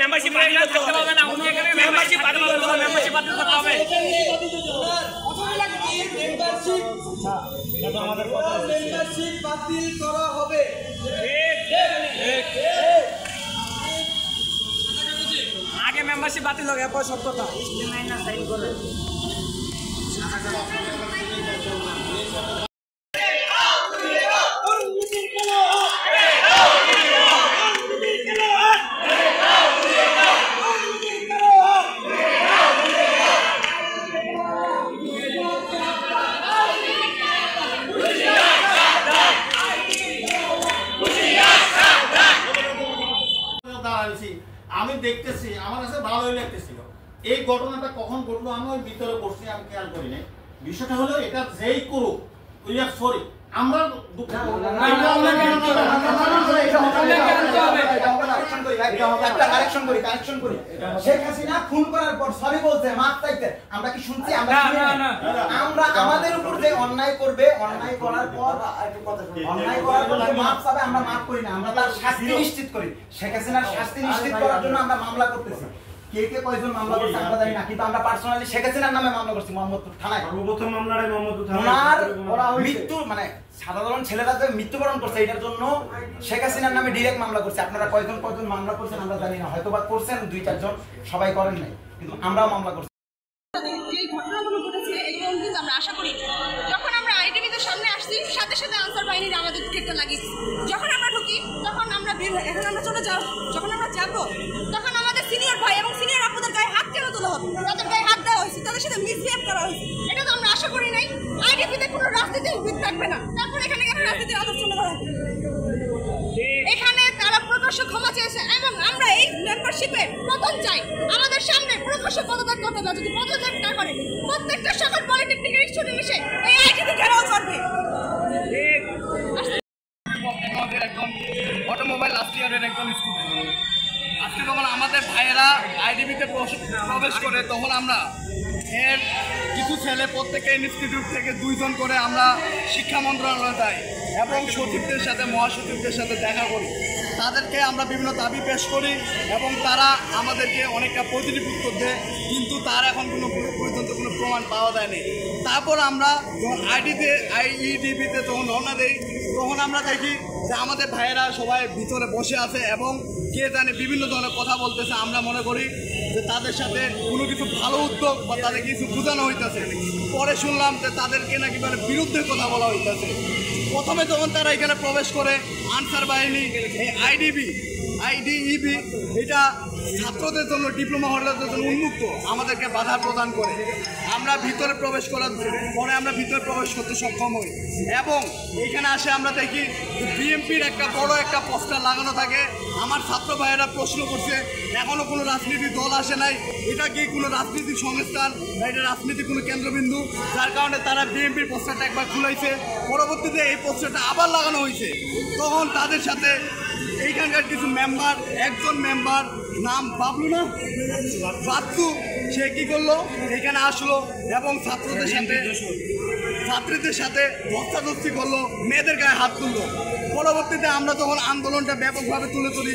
Membership বাতিল করতে হবে না, মেম্বারশিপ বাতিল করতে হবে, মেম্বারশিপ বাতিল করতে হবে। মেম্বারশিপ বাতিল করা হবে। আগে মেম্বারশিপ বাতিল হবে, এরপর সত্যতা সাইন করে। আমি দেখতেছি আমার কাছে ভালোই লাগতেছিল। এই ঘটনাটা কখন ঘটলো আমি ওই ভিতরে বসছি, আমি খেয়াল করি নাই। বিষয়টা হলো এটা যেই করুক উই আর সরি, আমরা শেখ হাসিনা খুন করার পর সরি বলছে, মাপ চাইতে আমরা কি শুনছি? আমরা আমাদের উপর যে অন্যায় করবে, অন্যায় করার পর মাপ চাবে, আমরা মাপ করি না, আমরা তার শাস্তি নিশ্চিত করি। শেখ হাসিনার শাস্তি নিশ্চিত করার জন্য আমরা মামলা করতেছি। কে কে কয়জন মামলা করছে আমরা জানি না, কিন্তু আমরা পার্সোনালি শেখ হাসিনার নামে মামলা করছি মোহাম্মদপুর থানায়। সর্বপ্রথম মামলাটাই মোহাম্মদপুর থানায় মৃত্যু মানে সাধারণ ছেলেরা যে মৃত্যুবরণ করছে এটার জন্য শেখ হাসিনার নামে ডিরেক্ট মামলা করছে। আপনারা কয়জন মামলা করছেন আমরা জানি না, হয়তো বা করছেন 2-4 জন, সবাই করেন নাই, কিন্তু আমরাও মামলা করছি। যে ঘটনাগুলো ঘটেছে এগুলো কিন্তু আমরা আশা করি যখন আমরা আইটিভিতে সামনে আসছি সাথে সাথে আনসার বাহিনীর আমাদের ক্ষেত্রে লাগিয়েছি। যখন আমরা ঢুকি তখন আমরা বের হই, এখন আমরা চলে যাও, যখন আমরা যাবো তখন আমাদের সিনিয়র ভাই এবং সিনিয়র আপুদের গায়ে হাত কেন তোলা হবে, তাদের গায়ে হাত দেওয়া হয়েছে, তাদের সাথে মিসবিহেভ করা হয়েছে। এটা তো আমরা আশা করি নাই আইটিভিতে কোনো রাজনীতিবিদ থাকবে না, তারপর এখানে কেন রাজনীতির আলোচনা করা হবে? এখানে তারা প্রকাশ্য ক্ষমা চেয়েছে এবং আমরা এই মেম্বারশিপের পতন চাই। আমাদের সামনে প্রকাশ্য পদত্যাগ করতে হবে, যদি পদত্যাগ না করে প্রত্যেকটা সকল পলিটেকনিকের স্টুডেন্ট এসে এই আইটিভি ঘেরাও করবে। অটোমোবাইল লাস্ট ইয়ারের একজন স্টুডেন্ট আজকে যখন আমাদের ভাইয়েরা আইটিভিতে প্রবেশ করে তখন আমরা এর কিছু ছেলে প্রত্যেকটা ইনস্টিটিউট থেকে 2 জন করে আমরা শিক্ষা মন্ত্রণালয়ে যাই এবং সচিবদের সাথে মহাসচিবদের সাথে দেখা করি। তাদেরকে আমরা বিভিন্ন দাবি পেশ করি এবং তারা আমাদেরকে অনেকটা পজিটিভ উত্তর দেয়, কিন্তু তার এখন পর্যন্ত কোনো প্রমাণ পাওয়া যায়নি। তারপর আমরা যখন আইইডিবিতে যখন রওনা দিই তখন আমরা দেখি যে আমাদের ভাইয়েরা সবাই ভিতরে বসে আছে এবং কে জানে বিভিন্ন ধরনের কথা বলতেছে। আমরা মনে করি যে তাদের সাথে কোনো কিছু ভালো উদ্যোগ বা তাদের কিছু বোঝানো হইতেছে। পরে শুনলাম যে তাদেরকে নাকি মানে বিরুদ্ধে কথা বলা হইতেছে। প্রথমে যখন তারা এখানে প্রবেশ করে আনসার বাহিনী এই আইডিইবি এটা ছাত্রদের জন্য ডিপ্লোমা হোল্ডারদের জন্য উন্মুক্ত, আমাদেরকে বাধা প্রদান করে। আমরা ভিতরে প্রবেশ করার পরে আমরা ভিতরে প্রবেশ করতে সক্ষম হই এবং এইখানে আসে আমরা দেখি বিএনপির একটা বড় একটা পোস্টার লাগানো থাকে। আমার ছাত্র ভাইয়েরা প্রশ্ন করছে এখনও কোনো রাজনীতি দল আসে নাই, এটা কি কোনো রাজনৈতিক সংস্থান বা এটা রাজনীতির কোনো কেন্দ্রবিন্দু, যার কারণে তারা বিএনপির পোস্টারটা একবার খুলাইছে, পরবর্তীতে এই পোস্টারটা আবার লাগানো হয়েছে। তখন তাদের সাথে এইখানকার কিছু মেম্বার, একজন মেম্বার নাম বাবলু বাচ্চু, সে কী করলো এখানে আসলো এবং ছাত্রীদের সাথে ধস্তাধস্তি করলো, মেয়েদের গায়ে হাত তুললো। পরবর্তীতে আমরা তখন আন্দোলনটা ব্যাপকভাবে তুলে ধরি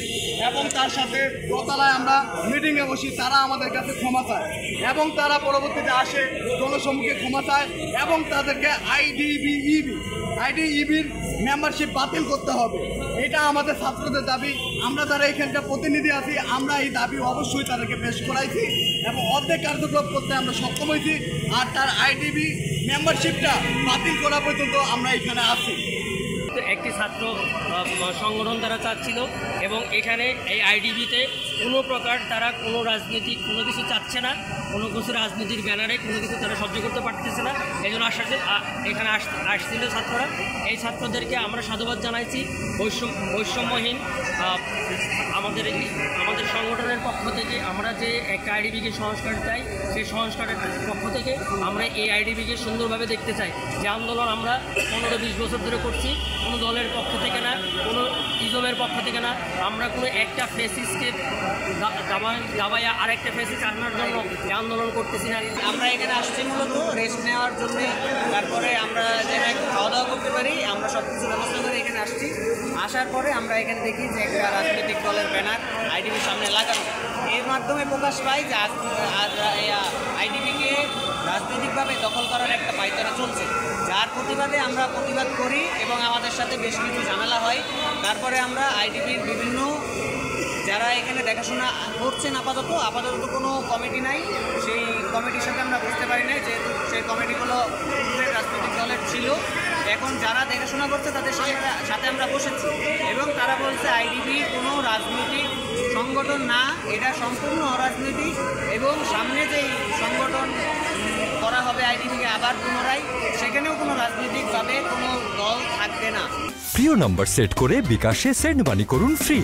এবং তার সাথে দোতলায় আমরা মিটিংয়ে বসি। তারা আমাদের কাছে ক্ষমা চায় এবং তারা পরবর্তীতে আসে জনসম্মুখে ক্ষমা চায় এবং তাদেরকে আইডিইবির মেম্বারশিপ বাতিল করতে হবে। এটা আমাদের ছাত্রদের দাবি। আমরা যারা এখানকার প্রতিনিধি আছি আমরা এই দাবি অবশ্যই তাদেরকে পেশ করাইছি এবং অর্ধেক কার্যক্রম করতে আমরা সক্ষম হয়েছি। আর তার আইডিবি মেম্বারশিপটা বাতিল করা পর্যন্ত আমরা এখানে আছি। একটি ছাত্র সংগঠন তারা চাচ্ছিল এবং এখানে এই আইডিবিতে কোনো প্রকার তারা কোনো রাজনৈতিক কোনো কিছু চাচ্ছে না, কোনো কিছু রাজনীতির ব্যানারে কোনো কিছু তারা সহ্য করতে পারতেছে না। এই জন্য এখানে আসছিল ছাত্ররা। এই ছাত্রদেরকে আমরা সাধুবাদ জানাইছি। বৈষম্যহীন আমাদের সংগঠনের পক্ষ থেকে আমরা যে একটা আইডিবিকে সংস্কার চাই, সেই সংস্কারের পক্ষ থেকে আমরা এই আইডিবিকে সুন্দরভাবে দেখতে চাই। যে আন্দোলন আমরা 15-20 বছর ধরে করছি, কোনো দলের পক্ষ থেকে না, কোনো ইজমের পক্ষ থেকে না, আমরা কোনো একটা ফেসিসকে দাবাইয়া আরেকটা ফেসিস আনার জন্য এই আন্দোলন করতেছি না। আমরা এখানে আসছি মূলত রেস্ট নেওয়ার জন্য, তারপরে আমরা যেন একটু খাওয়া দাওয়া করতে পারি, আমরা সব কিছু ব্যবস্থা করে এখানে আসছি। আসার পরে আমরা এখানে দেখি যে একটা রাজনৈতিক দলের ব্যানার আইডিবির সামনে লাগানো। এর মাধ্যমে প্রকাশ পায় যে আইডিবিকে রাজনৈতিকভাবে দখল করার একটা পায়তারা চলছে, যার প্রতিবাদে আমরা প্রতিবাদ করি এবং আমাদের সাথে বেশ কিছু ঝামেলা হয়। তারপরে আমরা আইডিবির বিভিন্ন যারা এখানে দেখাশোনা করছেন আপাতত কোনো কমিটি নাই, সেই কমিটির সাথে আমরা বুঝতে পারি না, যেহেতু সেই কমিটিগুলো রাজনৈতিক দলের ছিল। এখন যারা দেখাশোনা করছে তাদের সাথে আমরা বসেছি এবং তারা বলছে আইডিবি কোনো রাজনৈতিক সংগঠন না, এটা সম্পূর্ণ অরাজনৈতিক এবং সামনে যেই সংগঠন করা হবে আইডিবিকে আবার পুনরায়, সেখানেও কোনো রাজনৈতিকভাবে কোনো দল থাকবে না। প্রিয় নাম্বার সেট করে বিকাশে সেন্ড মানি করুন ফ্রি।